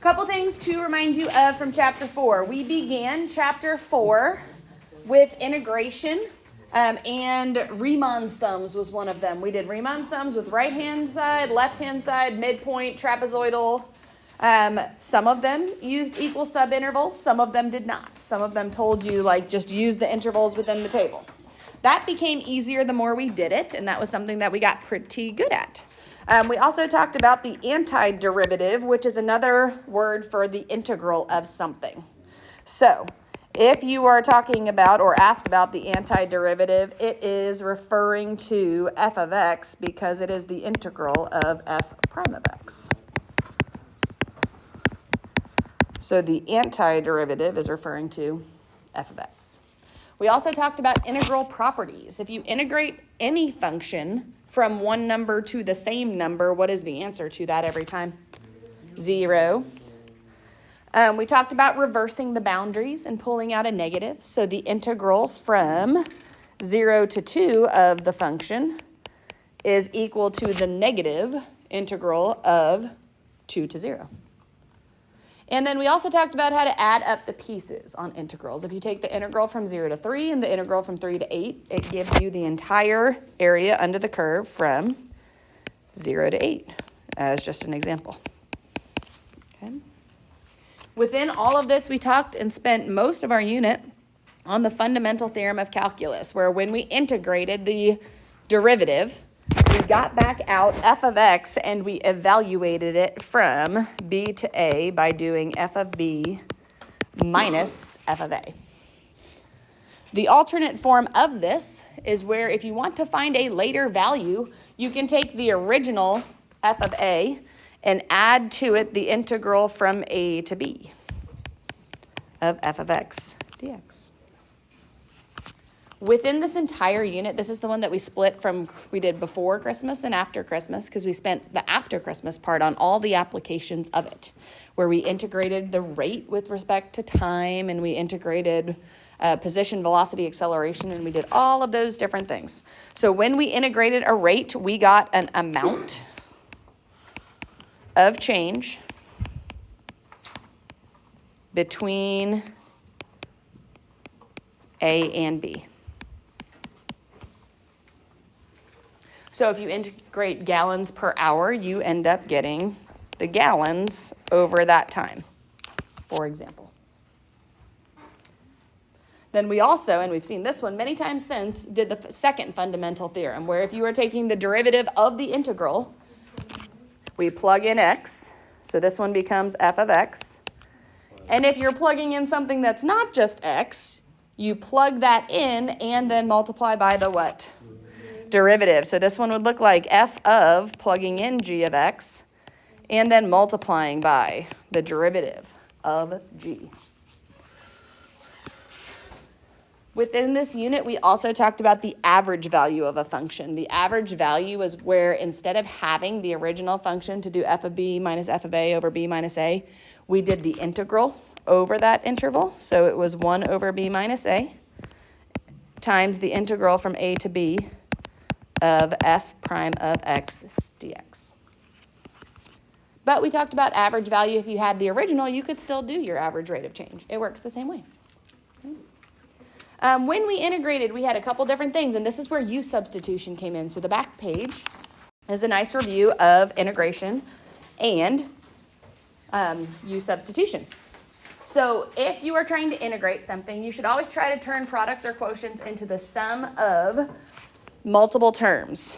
Couple things to remind you of from chapter 4. We began chapter 4 with integration, and Riemann sums was one of them. We did Riemann sums with right-hand side, left-hand side, midpoint, trapezoidal. Some of them used equal subintervals. Some of them did not. Some of them told you, like, just use the intervals within the table. That became easier the more we did it, and that was something that we got pretty good at. We also talked about the antiderivative, which is another word for the integral of something. So, if you are talking about or asked about the antiderivative, it is referring to f of x because it is the integral of f prime of x. So the antiderivative is referring to f of x. We also talked about integral properties. If you integrate any function from one number to the same number, what is the answer to that every time? 0. We talked about reversing the boundaries and pulling out a negative. So the integral from 0 to 2 of the function is equal to the negative integral of 2 to 0. And then we also talked about how to add up the pieces on integrals. If you take the integral from 0 to 3 and the integral from 3 to 8, it gives you the entire area under the curve from 0 to 8, as just an example. Okay. Within all of this, we talked and spent most of our unit on the fundamental theorem of calculus, where when we integrated the derivative, we got back out f of x and we evaluated it from b to a by doing f of b minus f of a. The alternate form of this is where if you want to find a later value, you can take the original f of a and add to it the integral from a to b of f of x dx. Within this entire unit, this is the one that we split from, we did before Christmas and after Christmas, because we spent the after Christmas part on all the applications of it, where we integrated the rate with respect to time, and we integrated position, velocity, acceleration, and we did all of those different things. So when we integrated a rate, we got an amount of change between A and B. So if you integrate gallons per hour, you end up getting the gallons over that time, for example. Then we also, and we've seen this one many times since, did the second fundamental theorem, where if you are taking the derivative of the integral, we plug in x, so this one becomes f of x. And if you're plugging in something that's not just x, you plug that in and then multiply by the what? Derivative. So this one would look like f of plugging in g of x and then multiplying by the derivative of g. Within this unit, we also talked about the average value of a function. The average value is where instead of having the original function to do f of b minus f of a over b minus a, we did the integral over that interval. So it was 1 over b minus a times the integral from a to b of f prime of x dx. But we talked about average value. If you had the original, you could still do your average rate of change. It works the same way. When we integrated, we had a couple different things, and this is where u substitution came in. So the back page is a nice review of integration and u substitution. So if you are trying to integrate something, you should always try to turn products or quotients into the sum of multiple terms.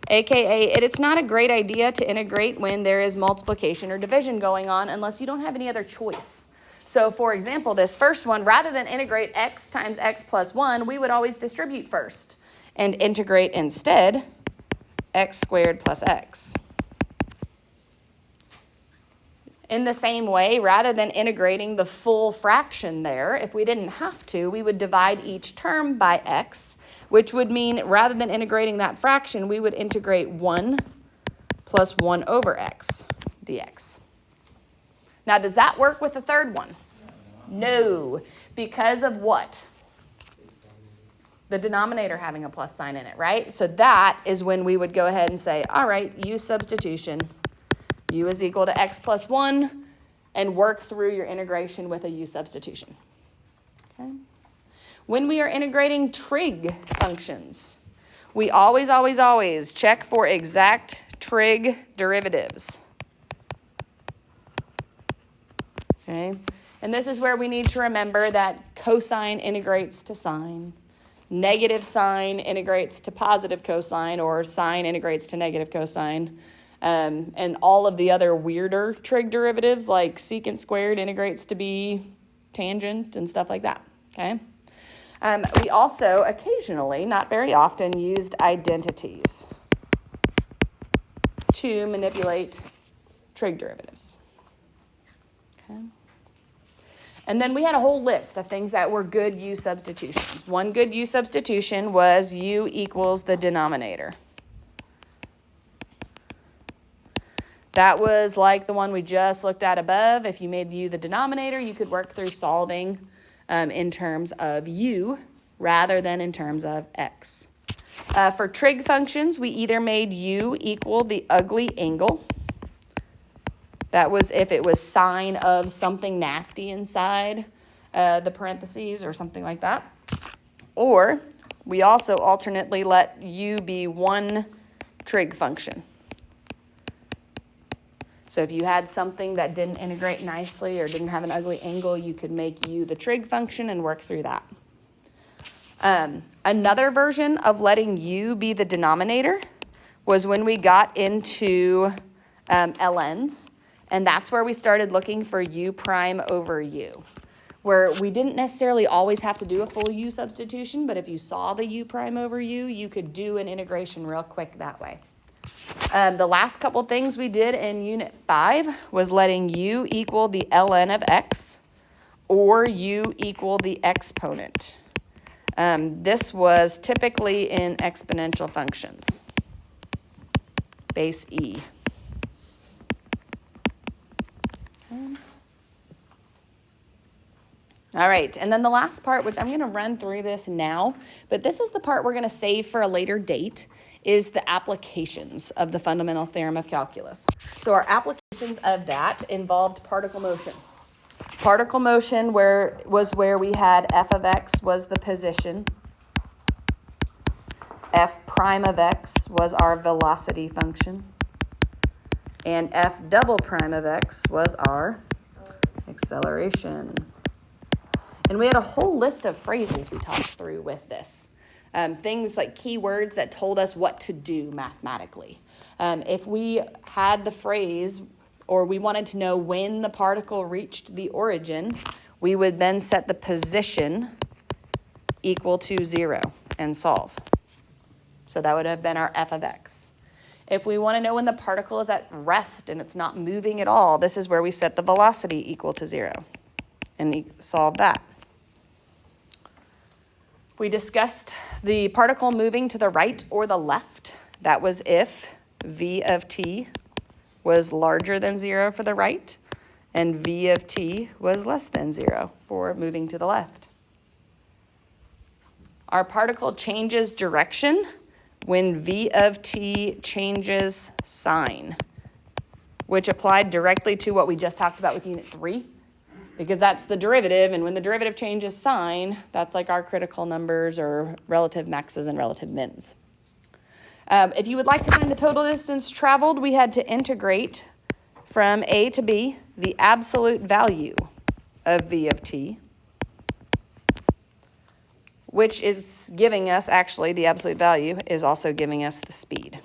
AKA, it's not a great idea to integrate when there is multiplication or division going on unless you don't have any other choice. So for example, this first one, rather than integrate x times x plus 1, we would always distribute first and integrate instead x squared plus x. In the same way, rather than integrating the full fraction there, if we didn't have to, we would divide each term by x, which would mean rather than integrating that fraction, we would integrate 1 plus 1 over x dx. Now, does that work with the third one? No. Because of what? The denominator having a plus sign in it, right? So that is when we would go ahead and say, all right, use substitution. u is equal to x plus 1, and work through your integration with a u substitution. Okay. When we are integrating trig functions, we always check for exact trig derivatives. Okay. And this is where we need to remember that cosine integrates to sine, negative sine integrates to positive cosine, or sine integrates to negative cosine, and all of the other weirder trig derivatives like secant squared integrates to be tangent and stuff like that. Okay. We also occasionally, not very often, used identities to manipulate trig derivatives. Okay. And then we had a whole list of things that were good u substitutions. One good u substitution was u equals the denominator. That was like the one we just looked at above. If you made u the denominator, you could work through solving in terms of u rather than in terms of x. For trig functions, we either made u equal the ugly angle. That was if it was sine of something nasty inside the parentheses or something like that. Or we also alternately let u be one trig function. So if you had something that didn't integrate nicely or didn't have an ugly angle, you could make u the trig function and work through that. Another version of letting u be the denominator was when we got into ln's. And that's where we started looking for u prime over u, where we didn't necessarily always have to do a full u substitution, but if you saw the u prime over u, you could do an integration real quick that way. The last couple things we did in Unit 5 was letting u equal the ln of x or u equal the exponent. This was typically in exponential functions, base e. All right, and then the last part, which I'm going to run through this now, but this is the part we're going to save for a later date, is the applications of the fundamental theorem of calculus. So our applications of that involved particle motion. Particle motion was where we had f of x was the position, f prime of x was our velocity function, and f double prime of x was our acceleration. And we had a whole list of phrases we talked through with this. Things like keywords that told us what to do mathematically. If we had the phrase, or we wanted to know when the particle reached the origin, we would then set the position equal to 0 and solve. So that would have been our f of x. If we want to know when the particle is at rest and it's not moving at all, this is where we set the velocity equal to 0 and solve that. We discussed the particle moving to the right or the left. That was if v of t was larger than 0 for the right and v of t was less than 0 for moving to the left. Our particle changes direction when v of t changes sign, which applied directly to what we just talked about with Unit 3. Because that's the derivative, and when the derivative changes sign, that's like our critical numbers or relative maxes and relative mins. If you would like to find the total distance traveled, we had to integrate from A to B the absolute value of v of t, which is giving us, actually, the absolute value is also giving us the speed.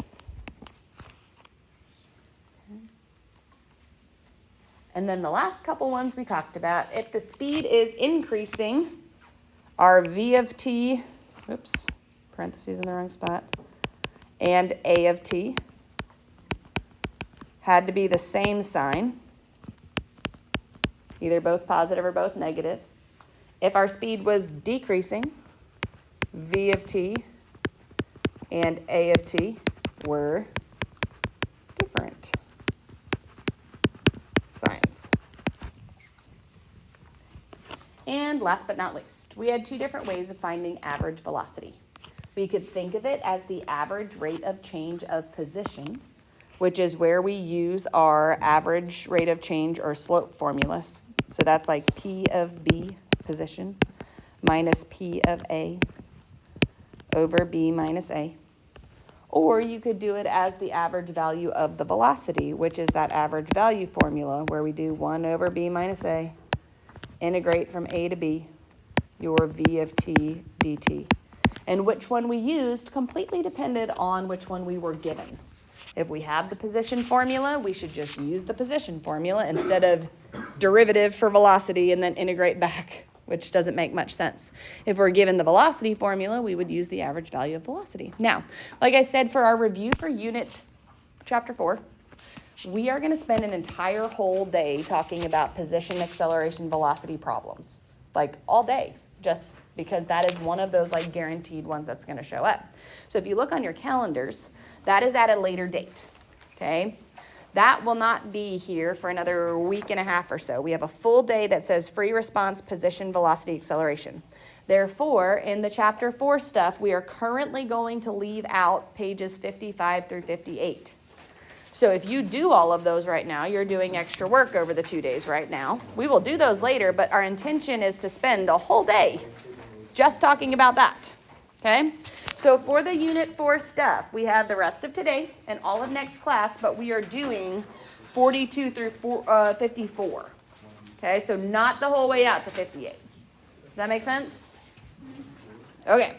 And then the last couple ones we talked about, if the speed is increasing, our v of t, oops, parentheses in the wrong spot, and a of t had to be the same sign, either both positive or both negative. If our speed was decreasing, v of t and a of t were different signs. And last but not least, we had two different ways of finding average velocity. We could think of it as the average rate of change of position, which is where we use our average rate of change or slope formulas. So that's like P of B, position, minus P of A over B minus A. Or you could do it as the average value of the velocity, which is that average value formula where we do 1 over B minus A, integrate from A to B, your V of t dt. And which one we used completely depended on which one we were given. If we have the position formula, we should just use the position formula instead of derivative for velocity and then integrate back, which doesn't make much sense. If we're given the velocity formula, we would use the average value of velocity. Now, like I said, for our review for unit chapter 4, we are going to spend an entire whole day talking about position, acceleration, velocity problems. Like all day, just because that is one of those like guaranteed ones that's going to show up. So if you look on your calendars, that is at a later date, okay? That will not be here for another week and a half or so. We have a full day that says free response, position, velocity, acceleration. Therefore, in the chapter 4 stuff, we are currently going to leave out pages 55 through 58. So if you do all of those right now, you're doing extra work over the 2 days right now. We will do those later, but our intention is to spend a whole day just talking about that, okay? So for the unit 4 stuff, we have the rest of today and all of next class, but we are doing 42 through 54, okay? So not the whole way out to 58. Does that make sense? Okay.